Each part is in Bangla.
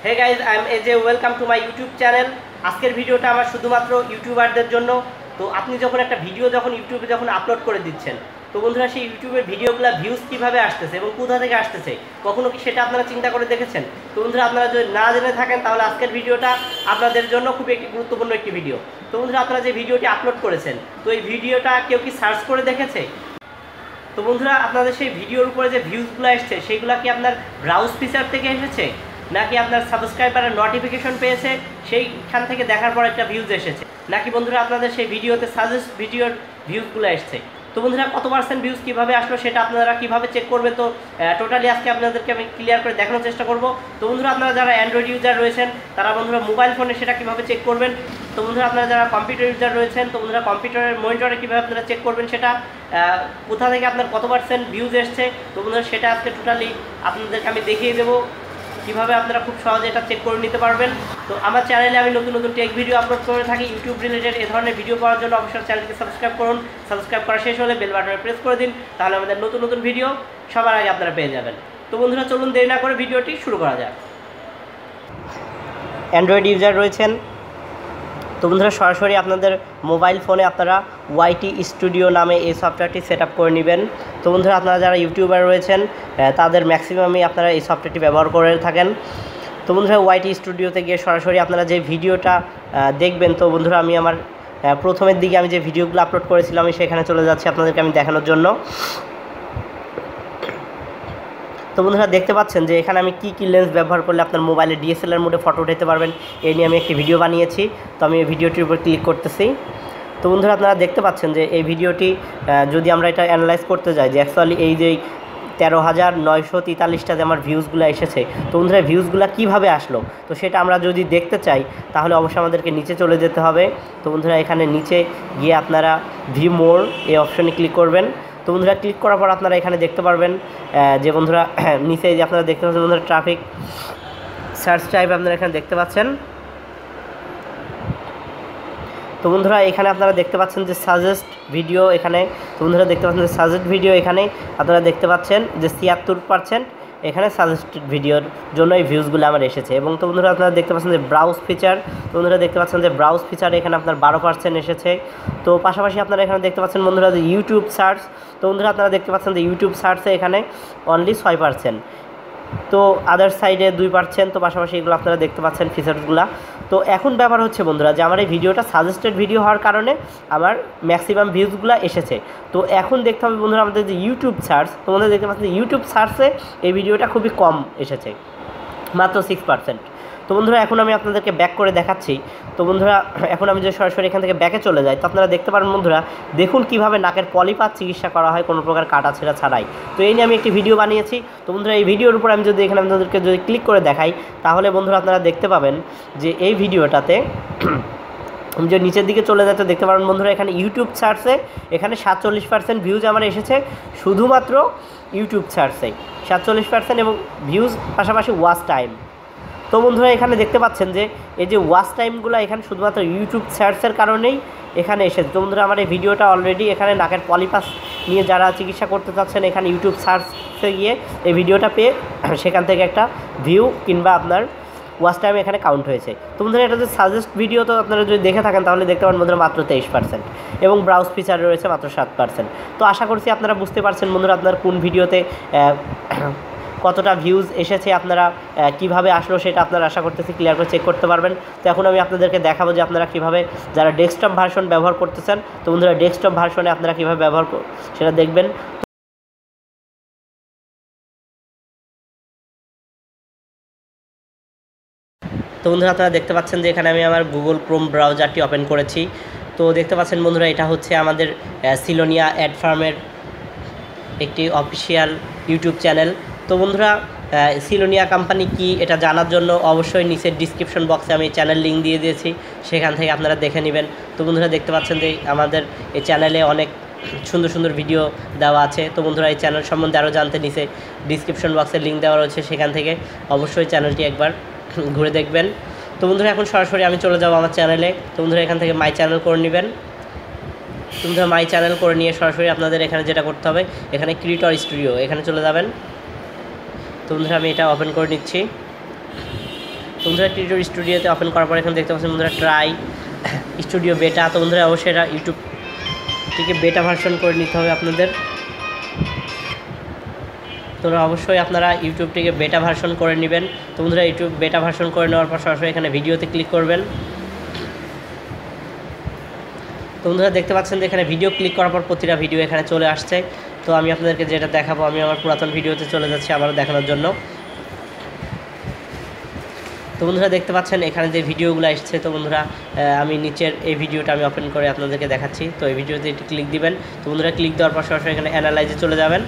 Hey guys, I am AJ, welcome to my YouTube channel. আজকের ভিডিওটা আমার শুধুমাত্র ইউটিউবারদের জন্য। তো আপনি যখন একটা ভিডিও ইউটিউবে আপলোড করে দিচ্ছেন, তো বন্ধুরা সেই ইউটিউবের ভিডিওগুলো ভিউজ কীভাবে আসতেছে এবং কোথা থেকে আসতেছে, কখনো কি সেটা আপনারা চিন্তা করে দেখেছেন? তো বন্ধুরা, আপনারা যদি না জেনে থাকেন তাহলে আজকের ভিডিওটা আপনাদের জন্য খুবই একটি গুরুত্বপূর্ণ একটি ভিডিও। তো বন্ধুরা, আপনারা যে ভিডিওটি আপলোড করেছেন, তো এই ভিডিওটা কেউ কি সার্চ করে দেখেছে? তো বন্ধুরা, আপনাদের সেই ভিডিওর উপরে যে ভিউজগুলো এসছে সেগুলো কি আপনার ব্রাউজ ফিচার থেকে এসেছে, নাকি আপনার সাবস্ক্রাইবারের নোটিফিকেশন পেয়েছে সেইখান থেকে দেখার পর একটা ভিউজ এসেছে, নাকি বন্ধুরা আপনাদের সেই ভিডিওতে সাজেস্ট ভিডিওর ভিউজগুলো এসছে? তো বন্ধুরা, কত পার্সেন্ট ভিউজ কীভাবে আসলো সেটা আপনারা কীভাবে চেক করবে, তো টোটালি আজকে আপনাদেরকে আমি ক্লিয়ার করে দেখানোর চেষ্টা করব। তো বন্ধুরা, আপনারা যারা অ্যান্ড্রয়েড ইউজার রয়েছেন তারা বন্ধুরা মোবাইল ফোনে সেটা কীভাবে চেক করবেন। তো বন্ধুরা, আপনারা যারা কম্পিউটার ইউজার রয়েছেন, তো বন্ধুরা কম্পিউটারের মনিটরে কীভাবে আপনারা চেক করবেন সেটা, কোথা থেকে আপনার কত পার্সেন্ট ভিউজ এসছে, তো বন্ধুরা সেটা আজকে টোটালি আপনাদেরকে আমি দেখিয়ে দেবো কীভাবে আপনারা খুব সহজে এটা চেক করে নিতে পারবেন। তো আমার চ্যানেলে আমি নতুন নতুন টেক ভিডিও আপলোড করে থাকি। ইউটিউব রিলেটেড এ ধরনের ভিডিও পাওয়ার জন্য অবশ্যই চ্যানেলকে সাবস্ক্রাইব করুন। সাবস্ক্রাইব করা শেষ হলে বেল বাটনে প্রেস করে দিন, তাহলে আমাদের নতুন নতুন ভিডিও সবার আগে আপনারা পেয়ে যাবেন। তো বন্ধুরা, চলুন দেরি না করে ভিডিওটি শুরু করা যাক। অ্যান্ড্রয়েড ইউজার রয়েছেন, তো বন্ধুরা সরাসরি আপনাদের মোবাইল ফোনে আপনারা ওয়াইটি স্টুডিও নামে এই সফটওয়্যারটি সেট আপ করে নেবেন। তো বন্ধুরা, আপনারা যারা ইউটিউবার রয়েছেন তাদের ম্যাক্সিমামই আপনারা এই সফটওয়্যারটি ব্যবহার করে থাকেন। তো বন্ধুরা, ওয়াইটি স্টুডিওতে গিয়ে সরাসরি আপনারা যে ভিডিওটা দেখবেন, তো বন্ধুরা আমি আমার প্রথমের দিকে আমি যে ভিডিওগুলো আপলোড করেছিলাম আমি সেখানে চলে যাচ্ছি আপনাদেরকে আমি দেখানোর জন্য। তো বন্ধুরা, দেখতে পাচ্ছেন যে এখানে আমি কী লেন্স ব্যবহার করলে আপনার মোবাইলে ডিএসএলআর মোডে ফটো উঠাতে পারবেন এই নিয়ে আমি একটি ভিডিও বানিয়েছি। তো আমি এই ভিডিওটির উপর ক্লিক করতেছি। তো বন্ধুরা, আপনারা দেখতে পাচ্ছেন যে এই ভিডিওটি যদি আমরা এটা অ্যানালাইজ করতে যাই যে অ্যাকচুয়ালি এই যে 13,943টা যে আমার ভিউজগুলো এসেছে, তো বন্ধুরা ভিউজগুলো কীভাবে আসলো, তো সেটা আমরা যদি দেখতে চাই তাহলে অবশ্যই আমাদেরকে নিচে চলে যেতে হবে। তো বন্ধুরা, এখানে নিচে গিয়ে আপনারা ভিউ মোর এই অপশনে ক্লিক করবেন। তো বন্ধুরা, ক্লিক করার পর আপনারা এখানে দেখতে পারবেন যে বন্ধুরা নিচে যে আপনারা দেখতে পাচ্ছেন বন্ধুরা ট্রাফিক সার্চ টাইপ আপনারা এখানে দেখতে পাচ্ছেন। তো বন্ধুরা, এখানে আপনারা দেখতে পাচ্ছেন যে সাজেস্ট ভিডিও, এখানে তো বন্ধুরা দেখতে পাচ্ছেন যে সাজেস্ট ভিডিও, এখানে আপনারা দেখতে পাচ্ছেন যে 76% এখানে সাজেস্টেড ভিডিওর জন্য এই ভিউজগুলো আমার এসেছে। এবং তো বন্ধুরা, আপনারা দেখতে পাচ্ছেন যে ব্রাউজ ফিচার, তো বন্ধুরা দেখতে পাচ্ছেন যে ব্রাউজ ফিচার এখানে আপনার 12% এসেছে। তো পাশাপাশি আপনারা এখানে দেখতে পাচ্ছেন বন্ধুরা যে ইউটিউব সার্চ, তো বন্ধুরা আপনারা দেখতে পাচ্ছেন যে ইউটিউব সার্চে এখানে অনলি 6%, তো আদার সাইডে 2%। তো পাশাপাশি এগুলো আপনারা দেখতে পাচ্ছেন ফিচার্সগুলো। তো এখন ব্যাপার হচ্ছে বন্ধুরা যে আমার এই ভিডিওটা সাজেস্টেড ভিডিও হওয়ার কারণে আমার ম্যাক্সিমাম ভিউজগুলো এসেছে। তো এখন দেখতে হবে বন্ধুরা আমাদের যে ইউটিউব সার্চ, তো বন্ধুরা দেখতে পাচ্ছেন ইউটিউব সার্চে এই ভিডিওটা খুবই কম এসেছে, মাত্র 6%। তো বন্ধুরা, এখন আমি আপনাদেরকে ব্যাক করে দেখাচ্ছি। তো বন্ধুরা, এখন আমি যে সরাসরি এখান থেকে ব্যাকে চলে যাই, তো আপনারা দেখতে পারেন বন্ধুরা দেখুন কীভাবে নাকের পলিপাত চিকিৎসা করা হয় কোনো প্রকার কাটাছেঁড়া ছাড়াই। তো এই নিয়ে আমি একটি ভিডিও বানিয়েছি। তো বন্ধুরা, এই ভিডিওর উপর আমি যদি এখানে আপনাদেরকে যদি ক্লিক করে দেখাই তাহলে বন্ধুরা আপনারা দেখতে পাবেন যে এই ভিডিওটাতে আমি যে নিচের দিকে চলে যাচ্ছে দেখতে পারেন বন্ধুরা এখানে ইউটিউব সার্চে এখানে 47% ভিউজ আমার এসেছে, শুধুমাত্র ইউটিউব সার্চে 47% এবং ভিউজ পাশাপাশি ওয়াচ টাইম। তো বন্ধুরা, এখানে দেখতে পাচ্ছেন যে এই যে ওয়াচ টাইমগুলো এখানে শুধুমাত্র ইউটিউব সার্চের কারণেই এখানে এসেছে। তো বন্ধুরা, আমার এই ভিডিওটা অলরেডি এখানে নাকের পলিপাস নিয়ে যারা চিকিৎসা করতে চাচ্ছেন এখানে ইউটিউব সার্চে গিয়ে এই ভিডিওটা পেয়ে সেখান থেকে একটা ভিউ কিংবা আপনার ওয়াচ টাইম এখানে কাউন্ট হয়েছে। তো বন্ধুরা, এটা যে সাজেস্ট ভিডিও, তো আপনারা যদি দেখে থাকেন তাহলে দেখতে পারেন বন্ধুরা মাত্র 23% এবং ব্রাউজ ফিচার রয়েছে মাত্র 7%। তো আশা করছি আপনারা বুঝতে পারছেন বন্ধুরা আপনার কোন ভিডিওতে কতটা ভিউজ এসেছে, আপনারা কিভাবে আসলো সেটা আপনারা আশা করতেছি ক্লিয়ার করে চেক করতে পারবেন। তো এখন আমি আপনাদেরকে দেখাবো যে আপনারা কীভাবে যারা ডেস্কটপ ভার্সন ব্যবহার করতেছেন, তো বন্ধুরা ডেস্কটপ ভার্সনে আপনারা কীভাবে ব্যবহার সেটা দেখবেন। তো বন্ধুরা, আপনারা দেখতে পাচ্ছেন যে এখানে আমি আমার গুগল ক্রোম ব্রাউজারটি ওপেন করেছি। তো দেখতে পাচ্ছেন বন্ধুরা এটা হচ্ছে আমাদের সিলোনিয়া অ্যাড ফার্মের একটি অফিসিয়াল ইউটিউব চ্যানেল। তো বন্ধুরা, সিলোনিয়া কোম্পানি কি এটা জানার জন্য অবশ্যই নিচের ডিসক্রিপশন বক্সে আমি চ্যানেল লিঙ্ক দিয়ে দিয়েছি, সেখান থেকে আপনারা দেখে নেবেন। তো বন্ধুরা, দেখতে পাচ্ছেন যে আমাদের এই চ্যানেলে অনেক সুন্দর সুন্দর ভিডিও দেওয়া আছে। তো বন্ধুরা, এই চ্যানেল সম্বন্ধে আরও জানতে নিচে ডিসক্রিপশন বক্সে লিঙ্ক দেওয়া রয়েছে, সেখান থেকে অবশ্যই চ্যানেলটি একবার ঘুরে দেখবেন। তো বন্ধুরা, এখন সরাসরি আমি চলে যাব আমার চ্যানেলে। তো বন্ধুরা, এখান থেকে মাই চ্যানেল করে নেবেন। বন্ধুরা, মাই চ্যানেল করে নিয়ে সরাসরি আপনাদের এখানে যেটা করতে হবে এখানে ক্রিয়েটর স্টুডিও এখানে চলে যাবেন। তো বন্ধুরা, আমি এটা ওপেন করে নিচ্ছি। বন্ধুরা টিউটোর স্টুডিওতে ওপেন করার পর এখানে দেখতে পাচ্ছেন বন্ধুরা ট্রাই স্টুডিও বেটা। তো বন্ধুরা অবশ্যই এটা ইউটিউবটিকে বেটা ভার্সন করে নিতে হবে আপনাদের। তোমরা অবশ্যই আপনারা ইউটিউবটিকে বেটা ভার্সন করে নেবেন। তো বন্ধুরা ইউটিউব বেটা ভার্সন করে নেওয়ার পর সরাসরি এখানে ভিডিওতে ক্লিক করবেন। তো বন্ধুরা দেখতে পাচ্ছেন যে এখানে ভিডিও ক্লিক করার পর প্রতিটা ভিডিও এখানে চলে আসছে। তো আমি আপনাদেরকে যেটা দেখাবো, আমি আমার পুরাতন ভিডিওতে চলে যাচ্ছি আবারও দেখানোর জন্য। তো বন্ধুরা দেখতে পাচ্ছেন এখানে যে ভিডিওগুলো আসছে। তো বন্ধুরা আমি নিচের এই ভিডিওটা আমি ওপেন করে আপনাদেরকে দেখাচ্ছি। তো এই ভিডিওতে একটু ক্লিক দিবেন। তো বন্ধুরা ক্লিক দেওয়ার পর সরাসরি এখানে অ্যানালাইজে চলে যাবেন।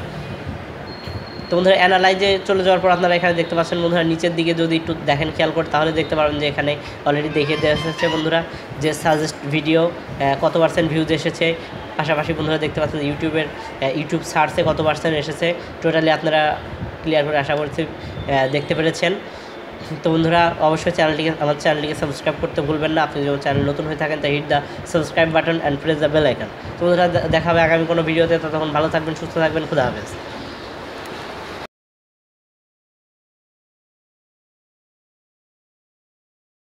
তো বন্ধুরা অ্যানালাইজে চলে যাওয়ার পর আপনারা এখানে দেখতে পাচ্ছেন বন্ধুরা নিচের দিকে যদি একটু দেখেন খেয়াল করে তাহলে দেখতে পারবেন যে এখানে অলরেডি দেখিয়ে দেওয়া এসেছে বন্ধুরা যে সাজেস্ট ভিডিও কত % ভিউজ এসেছে। পাশাপাশি বন্ধুরা দেখতে পাচ্ছেন ইউটিউব সার্চে কত % এসেছে। টোটালি আপনারা ক্লিয়ার করে আশা করছি দেখতে পেরেছেন। তো বন্ধুরা অবশ্যই আমার চ্যানেলটিকে সাবস্ক্রাইব করতে ভুলবেন না। আপনি যখন চ্যানেল নতুন হয়ে থাকেন তাই hit the subscribe button and press the bell icon. তো বন্ধুরা দেখা হবে আগামী কোনো ভিডিওতে। ততক্ষণ ভালো থাকবেন, সুস্থ থাকবেন, খুদা হাফেজ।